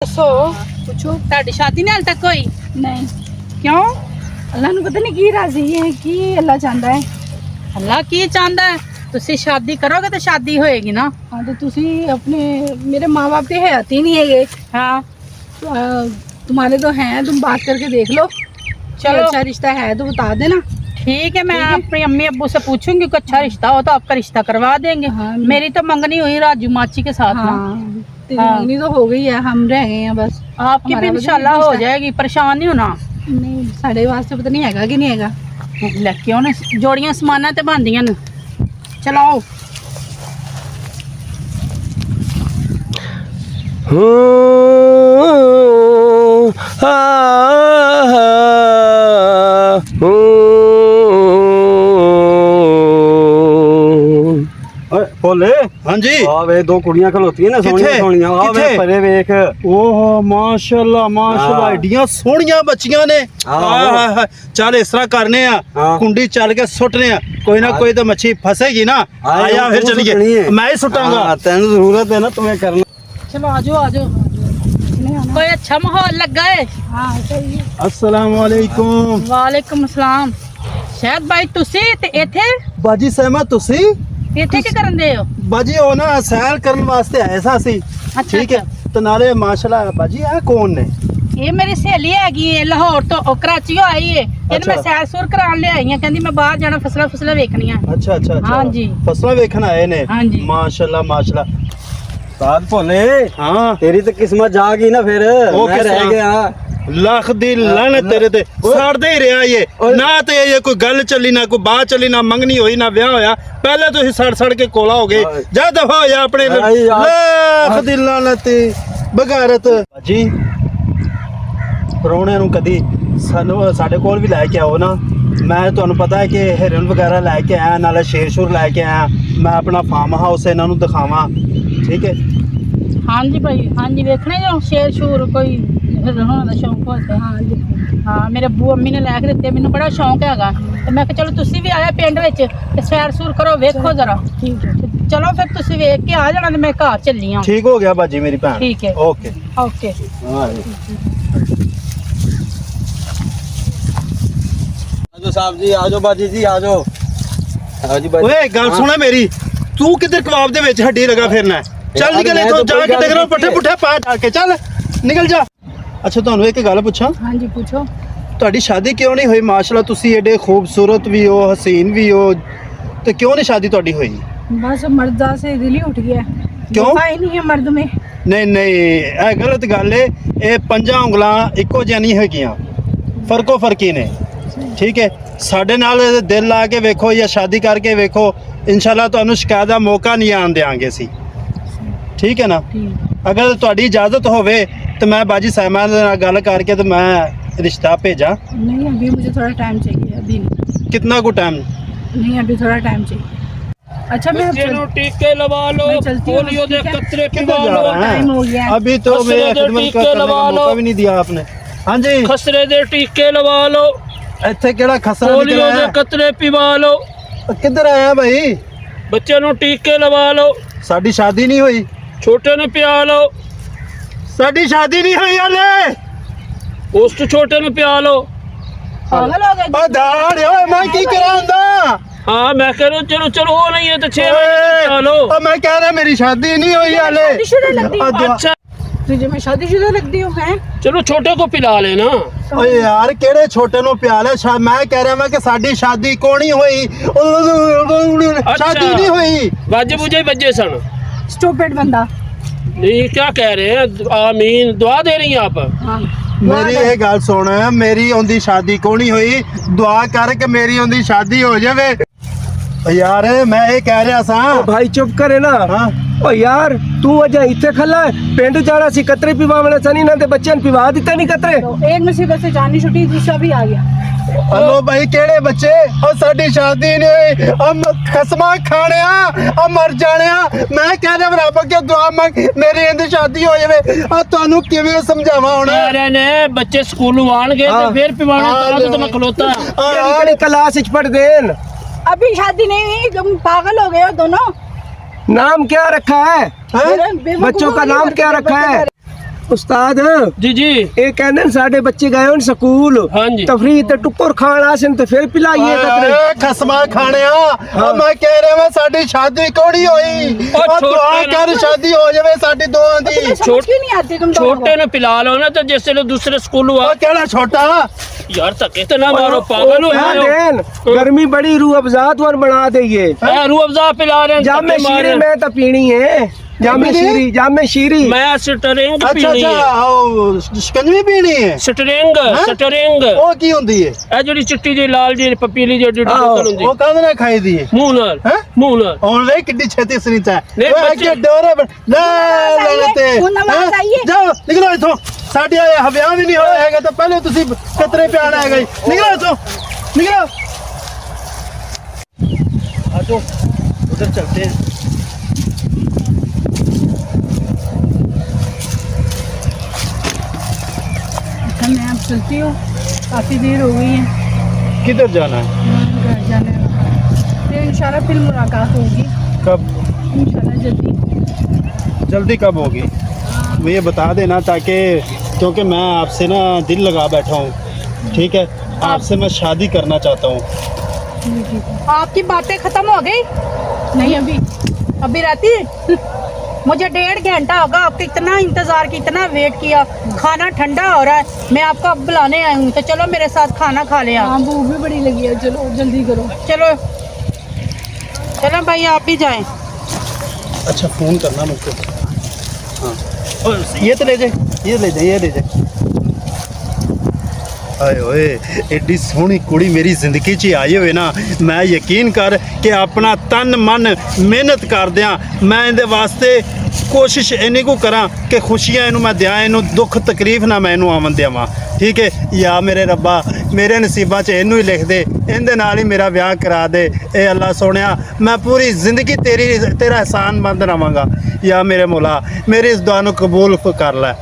ਦੱਸੋ ਪੁੱਛੋ। ਤੁਹਾਡੀ ਸ਼ਾਦੀ ਨਹੀਂ ਹਾਲ ਤੱਕ ਹੋਈ? ਨਹੀਂ, ਕਿਉਂ? ਅੱਲਾ ਨੂੰ ਪਤਾ ਨਹੀਂ ਕੀ ਰਾਜ਼ੀ ਹੈ, ਕੀ ਅੱਲਾ ਚਾਹੁੰਦਾ ਹੈ। ਅੱਲਾ ਕੀ ਚਾਹੁੰਦਾ ਹੈ? ਤੁਸੀਂ ਸ਼ਾਦੀ ਕਰੋਗੇ ਤਾਂ ਸ਼ਾਦੀ ਹੋਏਗੀ ਨਾ। हाँ तो तुसी अपने मेरे माँ बाप तो हयात ही नहीं है। हाँ तुम्हारे तो हैं, तुम बात करके देख लो। चलो अच्छा रिश्ता है तो बता देना। ठीक है, मैं अपनी अम्मी अब्बू से पूछूंगी कोई अच्छा रिश्ता हो तो आपका रिश्ता करवा देंगे। हाँ, मेरी तो मंगनी हुई राजू माची के साथ ना। तेरी मंगनी तो हो गई है, हम रह गए हैं बस। आपकी भी इंशाल्लाह हो जाएगी, परेशान नहीं होना। नहीं साढ़े वास्ते पता नहीं है कि नहीं हैगा। लड़के होने जोड़ियां समाना ते बनदियां ने। चलाओ बोले हाँ जी आ वे दो कुड़ियां खलोती ना सोनिया किथे? सोनिया आ वे किथे? परे वेख ओहो माशाल्लाह माशाल्लाह हाँ। एडियां सोहणियां बच्चियां ने हाँ। हाय हाय हाय चल इस तरह करने आ हाँ। कुंडी चल के सुटने आ कोई ना हाँ। कोई तो मच्छी फंसेगी ना हाँ, आया फिर तू सुटनी चलिए है। मैं ही सुटांगा तेन जरूरत है ना तुम्हें करना। चलो आजो आजो। कोई अच्छा माहौल लगा है? हाँ सही है। अस्सलाम वालेकुम वालेकुम सलाम। शायद भाई तुसी ते इथे बाजी सहमा तुसी इथे की करन दे हो? बाजी ओ ना सैर करने वास्ते आए सा सी अच्छा, ठीक है तो नाले माशाल्लाह बाजी आ कौन ने ये मेरी सहेली हैगी है लाहौर तो कराची आई है। ਇਹਨੂੰ ਮੈਂ ਸੈਰ ਸੂਰ ਕਰਾਉਣ ਲਿਆਈ ਆ, ਕਹਿੰਦੀ ਮੈਂ ਬਾਹਰ ਜਾਣਾ ਫਸਲਾਂ ਵੇਖਣੀਆਂ। अच्छा अच्छा अच्छा हाँ जी। फसला वेखन आए ने हाँ जी। माशाल्लाह माशाल्लाह साथ भोले हाँ तेरी तो किस्मत जागी ना फिर वो मैं किस रह तरह? गया। ਲੱਖ ਦੀ ਲਾਨਤ ਤੇਰੇ ਤੇ ਸਾੜਦੇ ਹੀ ਰਿਹਾ ਇਹ ਨਾ ਤੇ ਇਹ ਕੋਈ ਗੱਲ ਚੱਲੀ ਨਾ ਕੋਈ ਬਾਤ ਚੱਲੀ ਨਾ ਮੰਗਣੀ ਹੋਈ ਨਾ ਵਿਆਹ ਹੋਇਆ ਪਹਿਲੇ ਤੁਸੀਂ ਸੜ ਕੇ ਕੋਲਾ ਹੋ ਗਏ ਜਾ ਦਫਾ ਹੋ ਜਾ ਆਪਣੇ ਲੱਖ ਦੀ ਲਾਨਤ ਬਗਾਰਤ ਜੀ ਪਰੋਣਿਆਂ ਨੂੰ ਕਦੀ ਸਾਨੂੰ ਸਾਡੇ ਕੋਲ ਵੀ ਲੈ ਕੇ ਆਓ ਨਾ ਮੈਂ ਤੁਹਾਨੂੰ ਪਤਾ ਹੈ ਕਿ ਹਿਰਨ ਵਗੈਰਾ ਲੈ ਕੇ ਆਇਆ ਨਾਲੇ ਸ਼ੇਰ ਸ਼ੂਰ ਲੈ ਕੇ ਆਇਆ ਮੈਂ ਆਪਣਾ ਫਾਰਮ ਹਾਊਸ ਇਹਨਾਂ ਨੂੰ ਦਿਖਾਵਾਂ ਠੀਕ ਹੈ हाँ जी भाई हाँ जी वेखने जो शेर शूर कोई होने का शौक होता है। हाँ मेरे अब्बू अम्मी ने लैके दिते मैनू बड़ा शौक हैगा ते मैं कहा चलो तुसी भी आया पिंड विच ते सैर सूर करो वेखो जरा। ठीक है। चलो फिर तुसी वेख के आ जाना ते मैं घर चली आं। ठीक हो गया बाजी मेरी भैन ठीक है ओके ओके। आजो साहब जी आजो बाजी जी आजो आजो बाजी। ਓਏ ਗੱਲ ਸੁਣਾ ਮੇਰੀ ਤੂੰ ਕਿੱਧਰ ਕਬਾਬ ਦੇ ਵਿੱਚ ਹੱਡੀ ਲਗਾ ਫਿਰਨਾ ਚੱਲ ਯਾਰ, ਨਿਕਲ ਮੈਂ ਇੱਥੋਂ ਤਾਂ ਜਾ ਕੋਈ ਕੇ ਗੱਲ ਦੇਖ ਰਿਹਾ ਕੀਤੀ ਪੱਠੇ ਹੈ। ਪੁੱਠੇ ਪਾ ਢਾ ਕੇ ਚੱਲ ਨਿਕਲ ਜਾ ਅੱਛਾ ਤੁਹਾਨੂੰ ਇੱਕ ਗੱਲ ਪੁੱਛਾਂ हाँ जी पूछो। ਤੁਹਾਡੀ ਸ਼ਾਦੀ ਕਿਉਂ ਨਹੀਂ ਹੋਈ ਮਾਸ਼ਾਅੱਲਾ ਤੁਸੀਂ ਏਡੇ ਖੂਬਸੂਰਤ ਵੀ ਹੋ ਹਸੀਨ ਵੀ ਹੋ ਤੇ ਕਿਉਂ ਨਹੀਂ ਸ਼ਾਦੀ ਤੁਹਾਡੀ ਹੋਈ बस मर्दा से दिल ही उठ गया। क्यों? वफा ही नहीं है मर्द में। ਨਹੀਂ ਨਹੀਂ ਇਹ ਗਲਤ ਗੱਲ ਏ ਇਹ ਪੰਜਾਂ ਉਂਗਲਾਂ ਇੱਕੋ ਜਿਹੀਆਂ ਨਹੀਂ ਹੈਗੀਆਂ ਫਰਕੋ ਫਰਕੀ ਨੇ ਠੀਕ ਹੈ ਸਾਡੇ ਨਾਲ ਦਿਲ ਲਾ ਕੇ ਵੇਖੋ ਜਾਂ ਸ਼ਾਦੀ ਕਰਕੇ ਵੇਖੋ ਇਨਸ਼ਾਅੱਲਾ ਤੁਹਾਨੂੰ ਸ਼ਿਕਾਇਤ ਦਾ ਮੌਕਾ ਨਹੀਂ ਆਉਣ ਦੇਵਾਂਗੇ ਅਸੀਂ ਠੀਕ ਹੈ ਨਾ ठीक। ਅਗਰ ਤੁਹਾਡੀ ਇਜਾਜ਼ਤ ਹੋਵੇ ਤੇ ਮੈਂ ਬਾਜੀ ਸਾਹਿਮਾਨ ਦੇ ਨਾਲ ਗੱਲ ਕਰਕੇ ਤੇ ਮੈਂ ਰਿਸ਼ਤਾ ਭੇਜਾਂ नहीं अभी मुझे थोड़ा टाइम चाहिए, अभी नहीं। कितना को टाइम नहीं अभी थोड़ा टाइम चाहिए। अच्छा मैं अब चल- टीके लगा लो मैं चलती हूँ, पोलियो दे ठीक है? कतरे किधर पिवा जा लो रहा है? टाइम हो गया है। अभी तो खसरे मेरे दे खिदमत टीके करने का लगा लो। मौका भी नहीं दिया आपने हाँ जी खसरे दे टीके लगा लो ਇੱਥੇ ਕਿਹੜਾ ਖਸਰਾ पोलियो ਨਿਕਲਿਆ दे ਹੈ? कतरे पिवा लो ਕਿੱਧਰ ਆਇਆ ਭਾਈ बच्चे नु टीके लगा लो ਸਾਡੀ ਸ਼ਾਦੀ ਨਹੀਂ ਹੋਈ छोटे नु पिया लो ਸਾਡੀ ਸ਼ਾਦੀ ਨਹੀਂ ਹੋਈ ਹਲੇ उस तो छोटे नु पिया लो पागल हो गए। ਓ ਦਾੜ ਓਏ ਮੈਂ ਕੀ ਕਰਾਂਦਾ हाँ मैं कह रहा हूँ चलो चलो हो नहीं है तो 6 ਓਏ महीने पिया लो ਓ ਮੈਂ ਕਹਿ ਰਿਹਾ ਮੇਰੀ ਸ਼ਾਦੀ ਨਹੀਂ ਹੋਈ ਹਲੇ शादीशुदा लगती हूँ। ਆ ਦੁਆ- अच्छा तुझे मैं शादीशुदा लगती हूँ हैं? चलो छोटे को पिला लेना ਓਏ ਯਾਰ ਕਿਹੜੇ ਛੋਟੇ ਨੂੰ ਪਿਆਲੇ ਮੈਂ ਕਹਿ ਰਿਹਾ ਮੈਂ ਕਿ ਸਾਡੀ ਸ਼ਾਦੀ ਕੋਣੀ ਹੋਈ ਸ਼ਾਦੀ ਨਹੀਂ ਹੋਈ बाजे बुझे बजे सन स्टूपिड बंदा। नहीं क्या कह रहे हैं आमीन दुआ दे रही हैं आप हाँ। ਮੇਰੀ ਇਹ ਗੱਲ ਸੁਣ ਮੇਰੀ ਉਹਦੀ ਸ਼ਾਦੀ ਕੋਣੀ ਹੋਈ ਦੁਆ ਕਰ ਕਿ ਮੇਰੀ ਉਹਦੀ ਸ਼ਾਦੀ ਹੋ ਜਾਵੇ ਓ ਯਾਰ ਮੈਂ ਇਹ ਕਹਿ ਰਿਹਾ ਸਾਂ भाई चुप करे ना ਹਾਂ ओ यार तू अजय इत्थे खला पिंड जाना सी कतरे पिवावणे सनी ना ते बच्चे पिवा दिते नहीं कतरे। तो एक मुसीबत से जानी छुट्टी दूसरा भी आ गया। ਹਲੋ ਭਾਈ ਕਿਹੜੇ ਬੱਚੇ ਉਹ ਸਾਡੀ ਸ਼ਾਦੀ ਨਹੀਂ ਹੋਈ ਹਮ ਖਸਮਾਂ ਖਾਣਿਆ ਆ ਮਰ ਜਾਣਿਆ ਮੈਂ ਕਹਿ ਰਿਹਾ ਰੱਬ ਅੱਗੇ ਦੁਆ ਮੰਗ ਮੇਰੀ ਇਹਦੀ ਸ਼ਾਦੀ ਹੋ ਜਾਵੇ ਆ ਤੁਹਾਨੂੰ ਕਿਵੇਂ ਸਮਝਾਵਾਂ ਹੁਣ कह रहे ने बच्चे स्कूल आन गए हाँ। तो फिर पिवाने हाँ। तो मैं खलोता ਆ केड़ी क्लास विच पढ़दे न? अभी शादी नहीं हुई, तुम पागल हो गए हो दोनों। नाम क्या रखा है? बच्चों का नाम क्या रखा है? उस्ताद जी जी ਇਹ ਕਹਿੰਦੇ ਨੇ ਸਾਡੇ ਬੱਚੇ ਗਏ ਹੋਣ ਸਕੂਲ ਹਾਂਜੀ। ਤਫਰੀਹ ਤੇ ਟੁੱਕਰ ਖਾਣ ਆਸਨ ਤੇ ਫਿਰ ਪਿਲਾਈਏ ਕਤਰੇ ਓਏ ਖਸਮਾ ਖਾਣਿਆ ਉਹ ਮੈਂ ਕਹਿ ਰਿਹਾ ਮੈਂ ਸਾਡੀ ਸ਼ਾਦੀ ਕੋੜੀ ਹੋਈ ਉਹ ਉਹ ਦੁਆ ਛੋਟੇ ਕਰ ਸ਼ਾਦੀ ਹੋ ਜਾਵੇ ਸਾਡੀ ਦੋਵਾਂ ਦੀ समझ क्यों नहीं आती तुम दोनों को? छोटे ने पिला लो ना तो जैसे लोग दूसरे स्कूल हुआ ਉਹ ਕਿਹੜਾ ਛੋਟਾ यार तक इतना मारो पागल हो हाँ गए देन गर्मी बड़ी रूह अफ़ज़ा और बना दइए मैं रूह अफ़ज़ा पिला रहे हैं जामे धक्के मार शीरी रहे हैं। मैं तो पीनी है जामे शीरी मैं स्टरिंग ਅੱਛਾ पीनी है ਅੱਛਾ ਉਹ ਸ਼ਿਕੰਜਵੀ ਪੀਣੀ ਹੈ स्टरिंग हैं? स्टरिंग ਉਹ ਕੀ ਹੁੰਦੀ ਹੈ ਇਹ ਜਿਹੜੀ ਚਿੱਟੀ ਜੀ ਲਾਲ ਜੀ ਪਪੀਲੀ ਜਿਹੜੀ ਆਹੋ, ਬੋਤਲ ਹੁੰਦੀ ਉਹ ਕਾਹਦੇ ਨਾਲ ਖਾਈ ਦੀ ਹੈ ਮੂੰਹ ਨਾਲ हैं? ਮੂੰਹ ਨਾਲ ਹੁਣ ਵੇ ਕਿੱਡੀ ਛੇਤੀ ਸਰੀਤਾ ਹੈ ਨਹੀਂ, ਓਏ ਬੱਚੇ- ਅੱਗੇ ਡੋਰੇ ਲੈ ਲੈ ਤੇ ਹੁਣ ਨਮਾਜ਼ हैं? ਆਈਏ। ਜਾਓ ਨਿਕਲੋ ਇੱਥੋਂ ਸਾਡੇ ਆਏ ਵਿਆਹ ਵੀ ਨਹੀਂ ਹੋਇਆ ਹੈਗਾ ਤਾਂ ਪਹਿਲੇ ਤੁਸੀਂ ਕਤਰੇ ਪਿਆਣਾ ਹੈਗਾ ਜੀ ਨਿਕਲੋ ਇੱਥੋਂ ਨਿਕਲੋ ਆਜੋ ਉਧਰ ਚਲਤੇ हैं अच्छा मैं अब चलती हूँ, काफ़ी देर हो गई है किधर जाना है घर जाने का। फिर इंशाल्लाह फिर मुलाकात होगी, कब इंशाल्लाह जल्दी। जल्दी कब होगी मुझे बता देना ताकि क्योंकि मैं आपसे ना दिल लगा बैठा हूँ ठीक है आपसे मैं शादी करना चाहता हूँ आपकी बातें खत्म हो गई? नहीं अभी अभी रहती है? मुझे 1.5 घंटा होगा आपका इतना इंतजार किया, इतना वेट किया, खाना ठंडा हो रहा है, मैं आपको अब बुलाने आई हूँ तो चलो मेरे साथ खाना खा ले आप। हाँ भूख भी बड़ी लगी है, चलो जल्दी करो। चलो चलो भाई आप भी जाएं। अच्छा फ़ोन करना मुझको हाँ और ये तो ले जाए ये ले जाए ये ले जाए आए ओए एडी सोहनी कुड़ी मेरी जिंदगी 'ਚ आई होवे ना मैं यकीन कर कि अपना तन मन मेहनत कर दियां मैं ਇਹਦੇ ਵਾਸਤੇ ਕੋਸ਼ਿਸ਼ ਇੰਨੀ ਕੋ ਕਰਾਂ ਕਿ ਖੁਸ਼ੀਆਂ ਇਹਨੂੰ ਮੈਂ ਦਿਆਂ ਇਹਨੂੰ ਦੁੱਖ ਤਕਲੀਫ ਨਾ ਮੈਂ ਇਹਨੂੰ ਆਵਣ ਦੇਵਾਂ ਠੀਕ ਹੈ ਯਾ ਮੇਰੇ ਰੱਬਾ ਮੇਰੇ ਨਸੀਬਾਂ 'ਚ ਇਹਨੂੰ ਹੀ ਲਿਖ ਦੇ ਇਹਦੇ ਨਾਲ ਹੀ ਮੇਰਾ ਵਿਆਹ ਕਰਾ ਦੇ ਇਹ ਅੱਲਾ ਸੋਹਣਿਆ ਮੈਂ ਪੂਰੀ ਜ਼ਿੰਦਗੀ ਤੇਰਾ ਇਹਸਾਨ ਮੰਦ ਰਵਾਂਗਾ ਯਾ ਮੇਰੇ ਮੌਲਾ ਮੇਰੀ ਇਸ ਦੁਆ ਨੂੰ ਕਬੂਲ ਕਰ ਲੈ